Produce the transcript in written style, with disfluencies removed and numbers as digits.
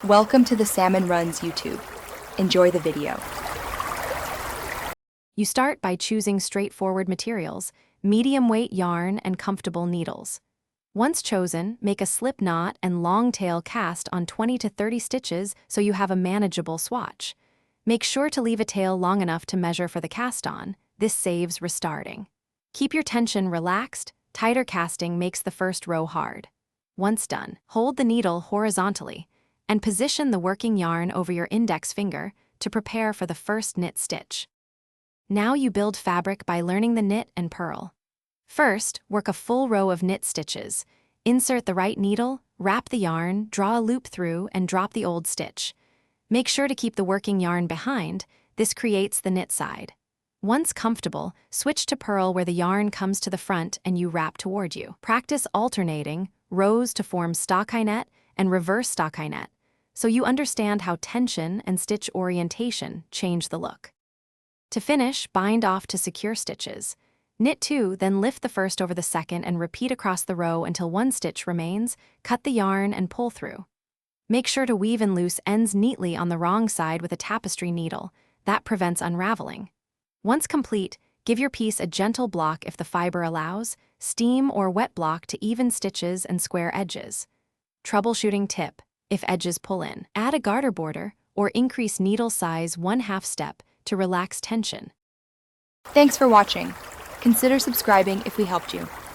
Welcome to the Salmon Runs YouTube. Enjoy the video. You start by choosing straightforward materials, medium-weight yarn, and comfortable needles. Once chosen, make a slip knot and long tail cast on 20 to 30 stitches so you have a manageable swatch. Make sure to leave a tail long enough to measure for the cast on. This saves restarting. Keep your tension relaxed. Tighter casting makes the first row hard. Once done, hold the needle horizontally and position the working yarn over your index finger to prepare for the first knit stitch. Now you build fabric by learning the knit and purl. First, work a full row of knit stitches. Insert the right needle, wrap the yarn, draw a loop through, and drop the old stitch. Make sure to keep the working yarn behind. This creates the knit side. Once comfortable, switch to purl where the yarn comes to the front and you wrap toward you. Practice alternating rows to form stockinette and reverse stockinette, so you understand how tension and stitch orientation change the look. To finish, bind off to secure stitches. Knit 2, then lift the first over the second and repeat across the row until one stitch remains. Cut the yarn and pull through. Make sure to weave in loose ends neatly on the wrong side with a tapestry needle. That prevents unraveling. Once complete, give your piece a gentle block if the fiber allows, steam or wet block to even stitches and square edges. Troubleshooting tip: if edges pull in, add a garter border or increase needle size 1/2 step to relax tension. Thanks for watching. Consider subscribing if we helped you.